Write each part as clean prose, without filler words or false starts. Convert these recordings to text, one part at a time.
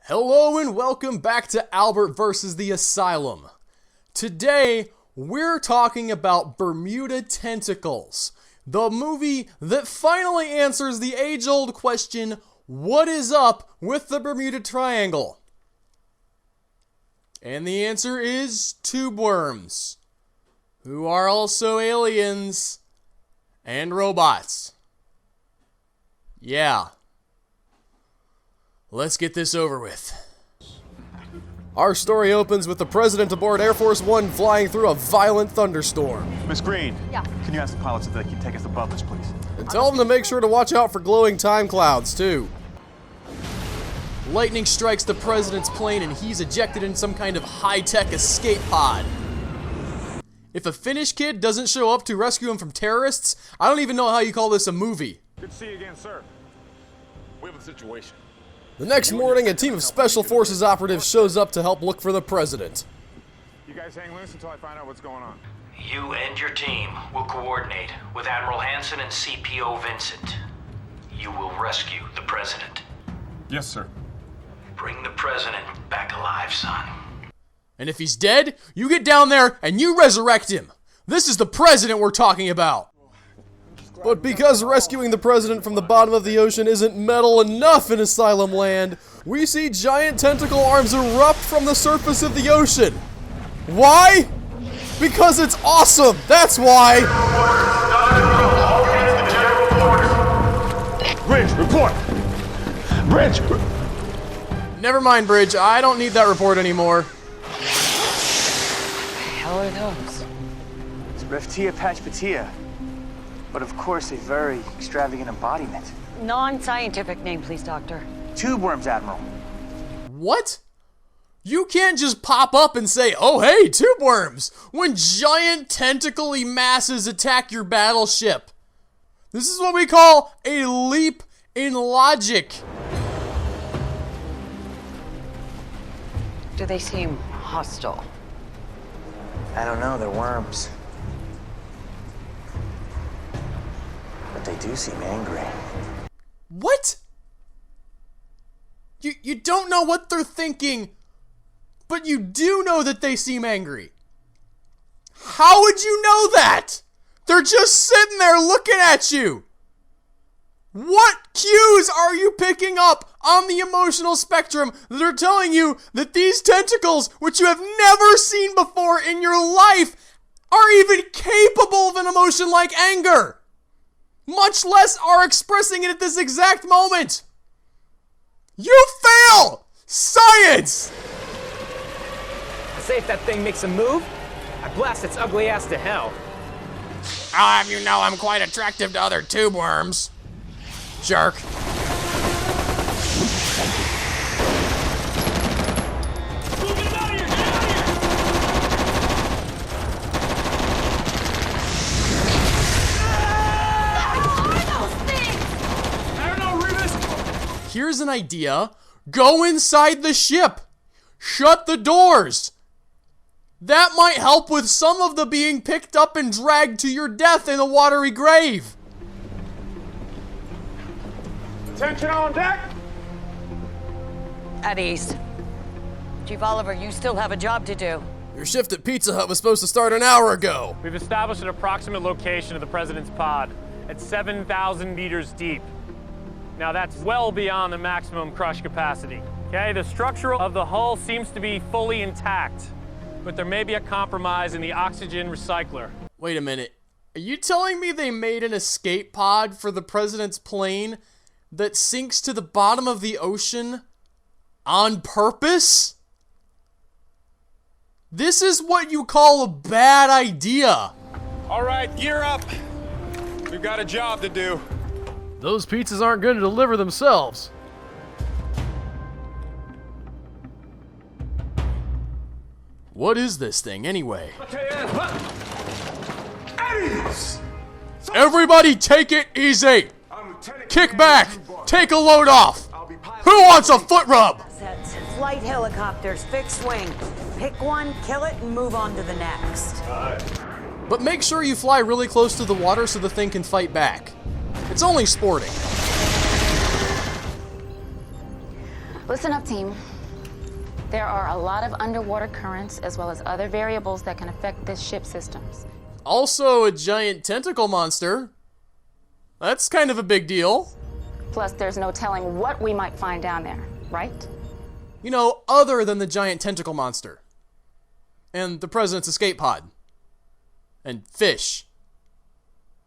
Hello and welcome back to Albert vs. the Asylum. Today, we're talking about Bermuda Tentacles, the movie that finally answers the age-old question, what is up with the Bermuda Triangle? And the answer is tube worms, who are also aliens and robots. Yeah. Let's get this over with. Our story opens with the president aboard Air Force One flying through a violent thunderstorm. Miss Green. Yeah. Can you ask the pilots if they can take us above this, please? And tell them to make sure to watch out for glowing time clouds, too. Lightning strikes the president's plane and he's ejected in some kind of high-tech escape pod. If a Finnish kid doesn't show up to rescue him from terrorists, I don't even know how you call this a movie. Good to see you again, sir. We have a situation. The next morning, a team of Special Forces operatives shows up to help look for the president. You guys hang loose until I find out what's going on. You and your team will coordinate with Admiral Hansen and CPO Vincent. You will rescue the president. Yes, sir. Bring the president back alive, son. And if he's dead, you get down there and you resurrect him. This is the president we're talking about. But because rescuing the president from the bottom of the ocean isn't metal enough in Asylum Land, we see giant tentacle arms erupt from the surface of the ocean. Why? Because it's awesome! That's why! Bridge, report! Bridge! Never mind, Bridge. I don't need that report anymore. What the hell are those? It's Reftia Pachpatia, but of course a very extravagant embodiment. Non-scientific name, please, Doctor. Tube worms, Admiral. What? You can't just pop up and say, oh hey, tube worms, when giant tentacly masses attack your battleship. This is what we call a leap in logic. Do they seem hostile? I don't know, they're worms. But they do seem angry. What? You don't know what they're thinking, but you do know that they seem angry. How would you know that? They're just sitting there looking at you. What cues are you picking up on the emotional spectrum that are telling you that these tentacles, which you have never seen before in your life, are even capable of an emotion like anger? Much less are expressing it at this exact moment. You fail! Science! Say if that thing makes a move, I blast its ugly ass to hell. I'll have you know I'm quite attractive to other tube worms. Jerk. Here's an idea. Go inside the ship. Shut the doors. That might help with some of the being picked up and dragged to your death in a watery grave. Attention on deck! At ease. Chief Oliver, you still have a job to do. Your shift at Pizza Hut was supposed to start an hour ago. We've established an approximate location of the president's pod at 7,000 meters deep. Now that's well beyond the maximum crush capacity. Okay, the structure of the hull seems to be fully intact, but there may be a compromise in the oxygen recycler. Wait a minute. Are you telling me they made an escape pod for the president's plane that sinks to the bottom of the ocean on purpose? This is what you call a bad idea. All right, gear up. We've got a job to do. Those pizzas aren't going to deliver themselves. What is this thing anyway? Everybody take it easy. Kick back. Take a load off. Who wants a foot rub? Sets, flight helicopters, fixed wing. Pick one, kill it, and move on to the next. But make sure you fly really close to the water so the thing can fight back. It's only sporting. Listen up, team. There are a lot of underwater currents as well as other variables that can affect this ship's systems. Also a giant tentacle monster. That's kind of a big deal. Plus, there's no telling what we might find down there, right? You know, other than the giant tentacle monster. And the president's escape pod. And fish.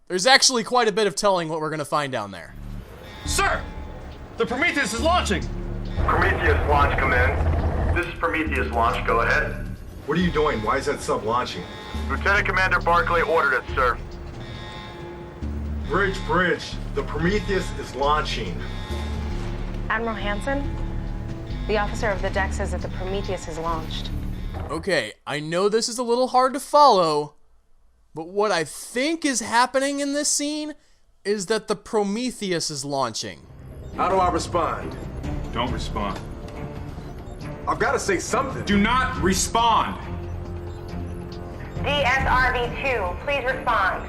There's actually quite a bit of telling what we're going to find down there. Sir! The Prometheus is launching! Prometheus launch command. This is Prometheus launch, go ahead. What are you doing? Why is that sub launching? Lieutenant Commander Barclay ordered it, sir. Bridge. The Prometheus is launching. Admiral Hansen? The officer of the deck says that the Prometheus is launched. Okay, I know this is a little hard to follow, but what I think is happening in this scene is that the Prometheus is launching. How do I respond? Don't respond. I've got to say something. Do not respond. DSRV-2, please respond.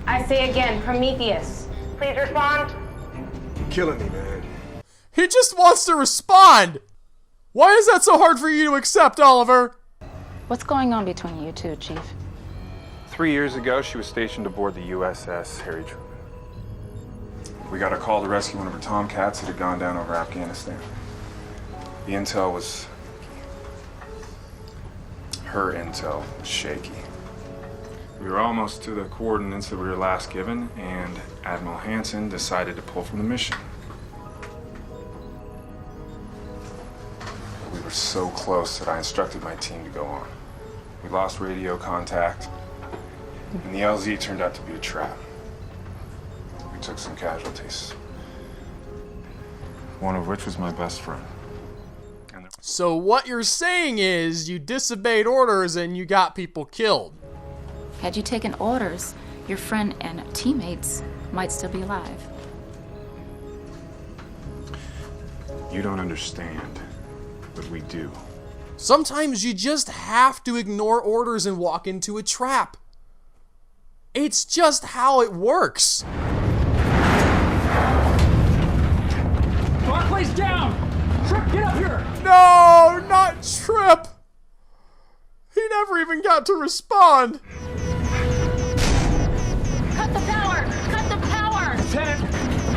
I say again, Prometheus. Please respond. You're killing me, man. He just wants to respond! Why is that so hard for you to accept, Oliver? What's going on between you two, Chief? 3 years ago, she was stationed aboard the USS Harry Truman. We got a call to rescue one of her Tomcats that had gone down over Afghanistan. The intel was... her intel was shaky. We were almost to the coordinates that we were last given, and Admiral Hansen decided to pull from the mission. We were so close that I instructed my team to go on. We lost radio contact, and the LZ turned out to be a trap. We took some casualties, one of which was my best friend. So what you're saying is you disobeyed orders and you got people killed. Had you taken orders, your friend and teammates might still be alive. You don't understand, but we do. Sometimes you just have to ignore orders and walk into a trap. It's just how it works. Barclay's down! Trip, get up here! No, not Trip! He never even got to respond. Cut the power! Cut the power! Lieutenant!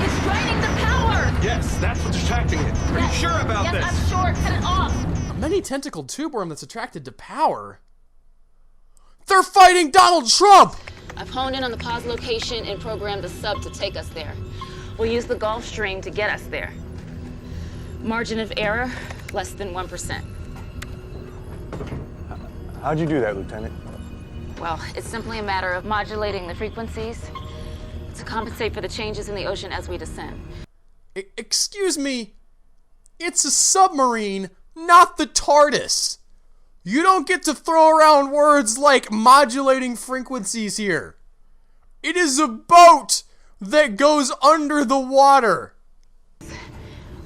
It's draining the power! Yes, that's what's distracting it. Are you sure about this? Yes, I'm sure. Cut it off! A many-tentacled tube worm that's attracted to power? They're fighting Donald Trump! I've honed in on the pause location and programmed the sub to take us there. We'll use the Gulf Stream to get us there. Margin of error, less than 1%. How'd you do that, Lieutenant? Well, it's simply a matter of modulating the frequencies to compensate for the changes in the ocean as we descend. Excuse me, it's a submarine, not the TARDIS. You don't get to throw around words like modulating frequencies here. It is a boat that goes under the water.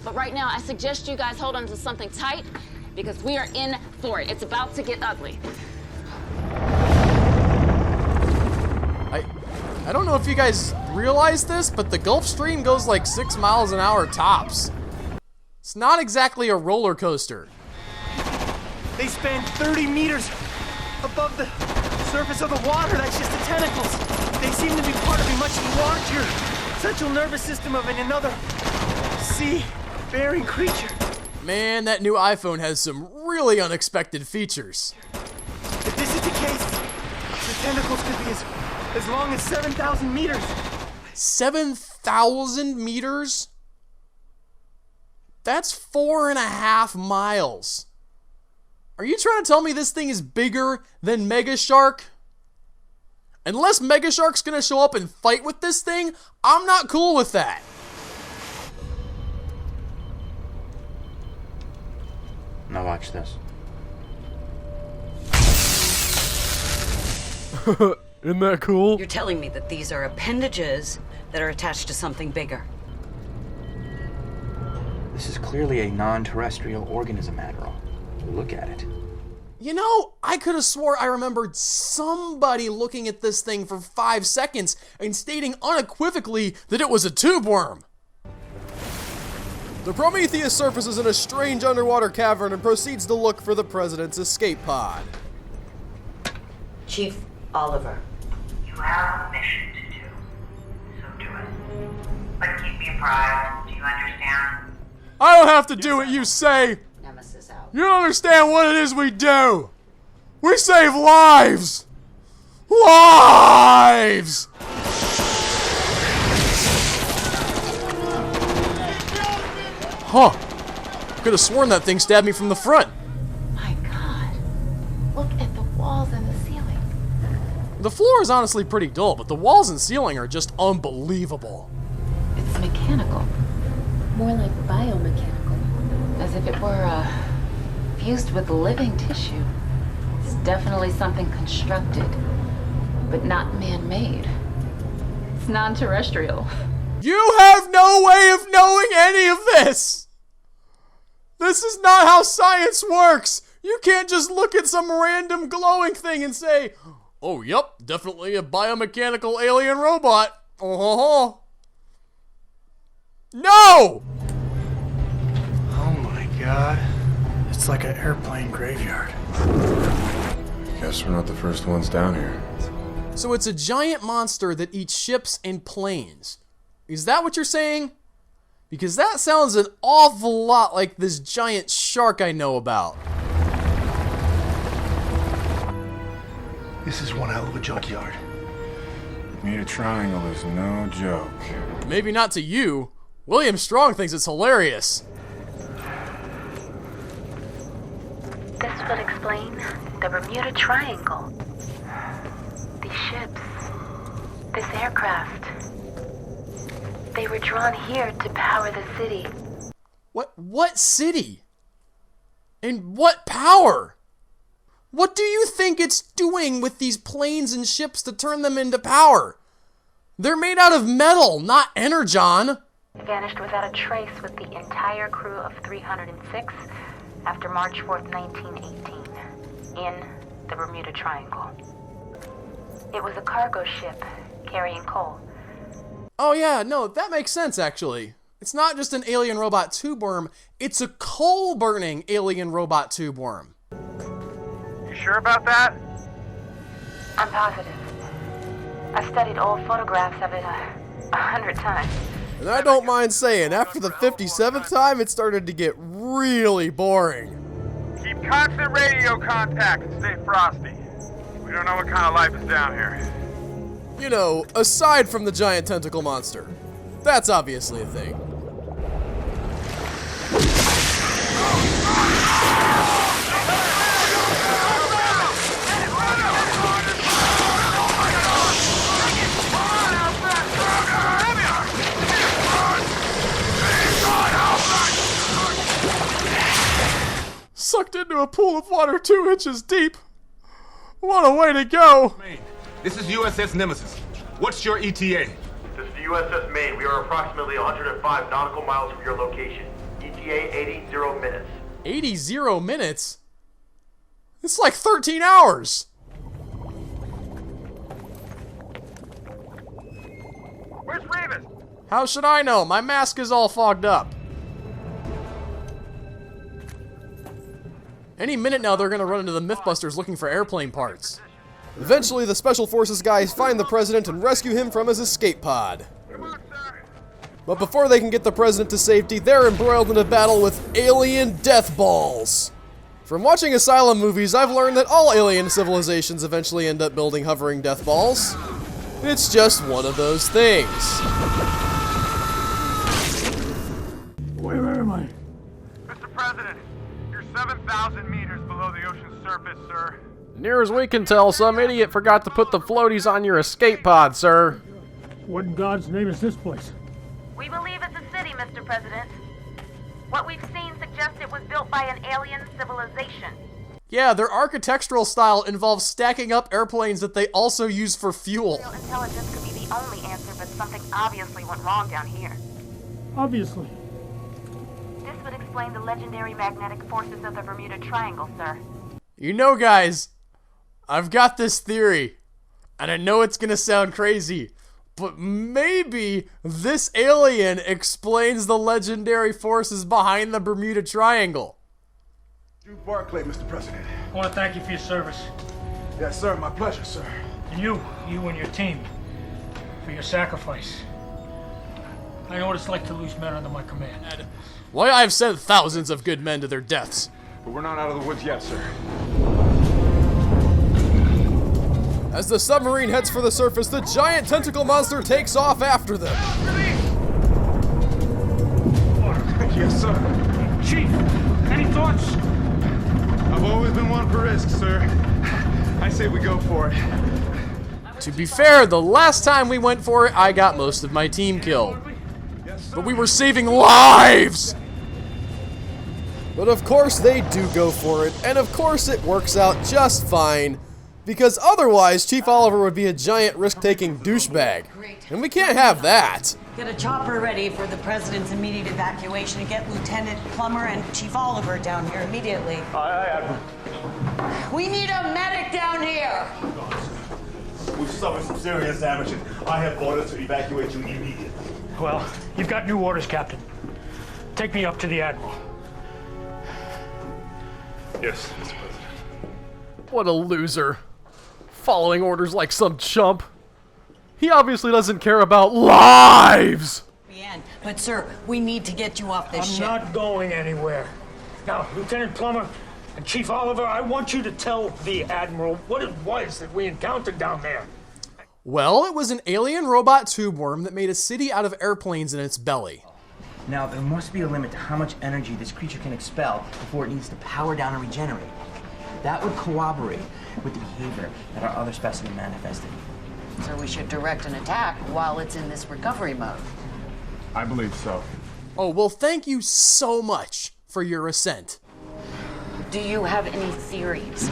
But right now, I suggest you guys hold on to something tight because we are in for it. It's about to get ugly. I don't know if you guys realize this, but the Gulf Stream goes like 6 miles an hour tops. It's not exactly a roller coaster. They span 30 meters above the surface of the water. That's just the tentacles. They seem to be part of a much larger central nervous system of another sea-faring creature. Man, that new iPhone has some really unexpected features. If this is the case, the tentacles could be as long as 7,000 meters. 7,000 meters? That's 4.5 miles. Are you trying to tell me this thing is bigger than Mega Shark? Unless Mega Shark's gonna show up and fight with this thing, I'm not cool with that. Now watch this. Isn't that cool? You're telling me that these are appendages that are attached to something bigger. This is clearly a non-terrestrial organism, Admiral. Look at it. You know, I could have swore I remembered somebody looking at this thing for 5 seconds and stating unequivocally that it was a tube worm. The Prometheus surfaces in a strange underwater cavern and proceeds to look for the president's escape pod. Chief Oliver. You have a mission to do, so do it. But keep me apprised, do you understand? I don't have to do what you say! Nemesis out. You don't understand what it is we do! We save lives! Lives! Huh. Could have sworn that thing stabbed me from the front. My God. Look at the walls and the ceiling. The floor is honestly pretty dull, but the walls and ceiling are just unbelievable. It's mechanical. More like biomechanical. As if it were, fused with living tissue. It's definitely something constructed, but not man-made. It's non-terrestrial. You have no way of knowing any of this! This is not how science works! You can't just look at some random glowing thing and say, oh, yep, definitely a biomechanical alien robot. Oh, no! Oh my God. It's like an airplane graveyard. Guess we're not the first ones down here. So it's a giant monster that eats ships and planes. Is that what you're saying? Because that sounds an awful lot like this giant shark I know about. This is one hell of a junkyard. Bermuda Triangle is no joke. Maybe not to you. William Strong thinks it's hilarious. This would explain the Bermuda Triangle. These ships, this aircraft. They were drawn here to power the city. What city? And what power? What do you think it's doing with these planes and ships to turn them into power? They're made out of metal, not energon. Vanished without a trace with the entire crew of 306 after March 4th, 1918, in the Bermuda Triangle. It was a cargo ship carrying coal. Oh yeah, no, that makes sense actually. It's not just an alien robot tube worm, it's a coal-burning alien robot tube worm. You sure about that? I'm positive. I've studied old photographs of it 100 times. And I don't mind saying, after the 57th time, it started to get really boring. Keep constant radio contact and stay frosty. We don't know what kind of life is down here. You know, aside from the giant tentacle monster. That's obviously a thing. Sucked into a pool of water 2 inches deep. What a way to go! This is USS Nemesis. What's your ETA? This is the USS Maine. We are approximately 105 nautical miles from your location. ETA 80 minutes. 80 minutes? It's like 13 hours! Where's Raven? How should I know? My mask is all fogged up. Any minute now they're gonna run into the Mythbusters looking for airplane parts. Eventually the Special Forces guys find the president and rescue him from his escape pod. But before they can get the president to safety, they're embroiled in a battle with alien death balls. From watching Asylum movies, I've learned that all alien civilizations eventually end up building hovering death balls. It's just one of those things. Where am I? Mr. President, you're 7,000 meters below the ocean's surface, sir. Near as we can tell, some idiot forgot to put the floaties on your escape pod, sir. What in God's name is this place? We believe it's a city, Mr. President. What we've seen suggests it was built by an alien civilization. Yeah, their architectural style involves stacking up airplanes that they also use for fuel. Intelligence could be the only answer, but something obviously went wrong down here. Obviously. This would explain the legendary magnetic forces of the Bermuda Triangle, sir. You know, guys, I've got this theory, and I know it's gonna sound crazy, But maybe this alien explains the legendary forces behind the Bermuda Triangle. Drew Barclay, Mr. President. I want to thank you for your service. Yes, sir. My pleasure, sir. And you and your team, for your sacrifice. I know what it's like to lose men under my command. Why, I've sent thousands of good men to their deaths. But we're not out of the woods yet, sir. As the submarine heads for the surface, the giant tentacle monster takes off after them. Yes, sir. Chief, any thoughts? I've always been one for risk, sir. I say we go for it. To be fair, the last time we went for it, I got most of my team killed. But we were saving lives! But of course they do go for it, and of course it works out just fine. Because otherwise, Chief Oliver would be a giant risk-taking douchebag. And we can't have that. Get a chopper ready for the president's immediate evacuation and get Lieutenant Plummer and Chief Oliver down here immediately. We need a medic down here! We've suffered some serious damage, and I have orders to evacuate you immediately. Well, you've got new orders, Captain. Take me up to the Admiral. Yes, Mr. President. What a loser. Following orders like some chump. He obviously doesn't care about lives! But sir, we need to get you off this ship. I'm not going anywhere. Now, Lieutenant Plummer and Chief Oliver, I want you to tell the Admiral what it was that we encountered down there. Well, it was an alien robot tube worm that made a city out of airplanes in its belly. Now, there must be a limit to how much energy this creature can expel before it needs to power down and regenerate. That would corroborate with the behavior that our other specimen manifested. So we should direct an attack while it's in this recovery mode. I believe so. Oh, well, thank you so much for your assent. Do you have any theories?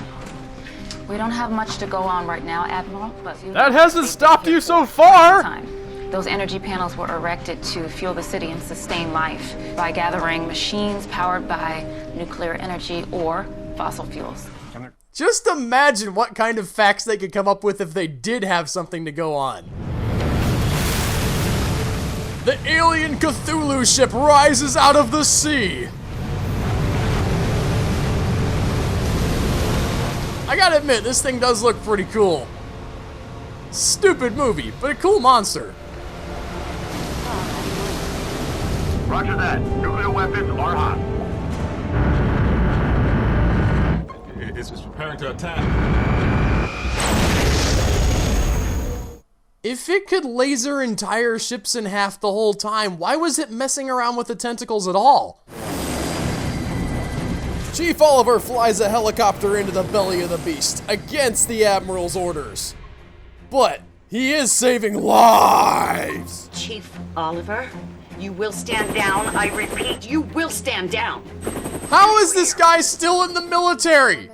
We don't have much to go on right now, Admiral, but that hasn't stopped you so far! Those energy panels were erected to fuel the city and sustain life by gathering machines powered by nuclear energy or fossil fuels. Just imagine what kind of facts they could come up with if they did have something to go on. The alien Cthulhu ship rises out of the sea! I gotta admit, this thing does look pretty cool. Stupid movie, but a cool monster. Roger that. Nuclear weapons are hot. It's preparing to attack. If it could laser entire ships in half the whole time, why was it messing around with the tentacles at all? Chief Oliver flies a helicopter into the belly of the beast, against the Admiral's orders. But he is saving lives! Chief Oliver, you will stand down. I repeat, you will stand down. How is this guy still in the military?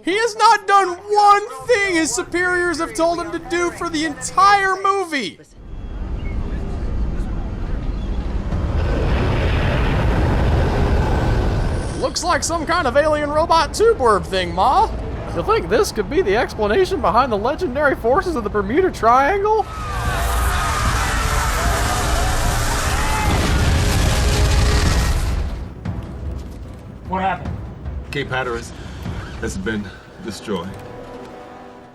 He has not done one thing his superiors have told him to do for the entire movie! Looks like some kind of alien robot tube worm thing, Ma. You think this could be the explanation behind the legendary forces of the Bermuda Triangle? What happened? Cape Hatteras has been destroyed.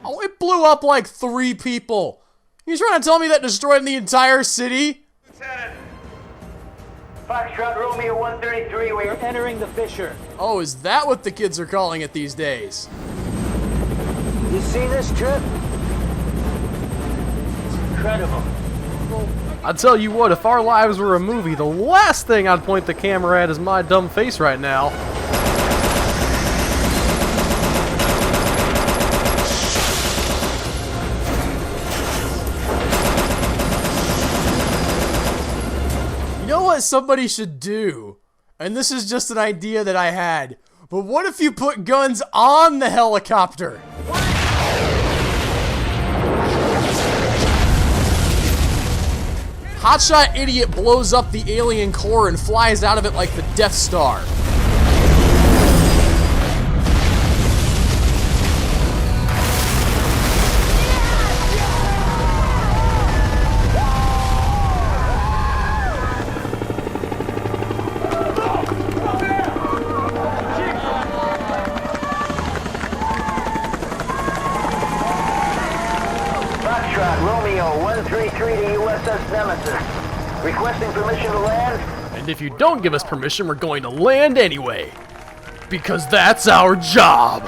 Oh, it blew up like 3 people. You trying to tell me that destroyed the entire city? Lieutenant! Foxtrot Romeo 133, we're entering the fissure. Oh, is that what the kids are calling it these days? You see this trip? It's incredible. I tell you what, if our lives were a movie, the last thing I'd point the camera at is my dumb face right now. You know what somebody should do? And this is just an idea that I had. But what if you put guns on the helicopter? Hotshot idiot blows up the alien core and flies out of it like the Death Star. Requesting permission to land. And if you don't give us permission, we're going to land anyway. Because that's our job.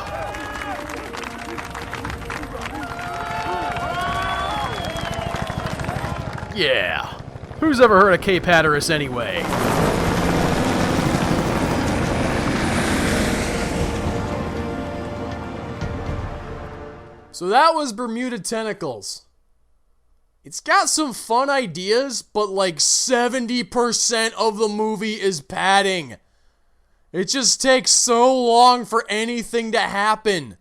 Yeah. Who's ever heard of Cape Hatteras anyway? So that was Bermuda Tentacles. It's got some fun ideas, but like 70% of the movie is padding. It just takes so long for anything to happen.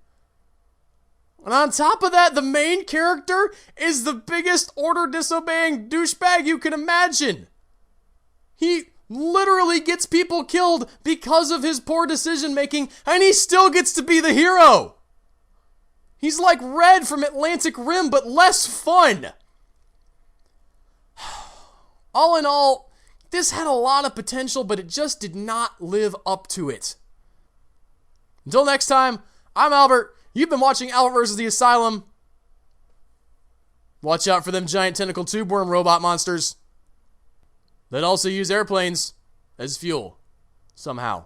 And on top of that, the main character is the biggest order-disobeying douchebag you can imagine. He literally gets people killed because of his poor decision-making, and he still gets to be the hero. He's like Red from Atlantic Rim, but less fun. All in all, this had a lot of potential, but it just did not live up to it. Until next time, I'm Albert. You've been watching Albert vs. the Asylum. Watch out for them giant tentacle tube worm robot monsters that also use airplanes as fuel, somehow.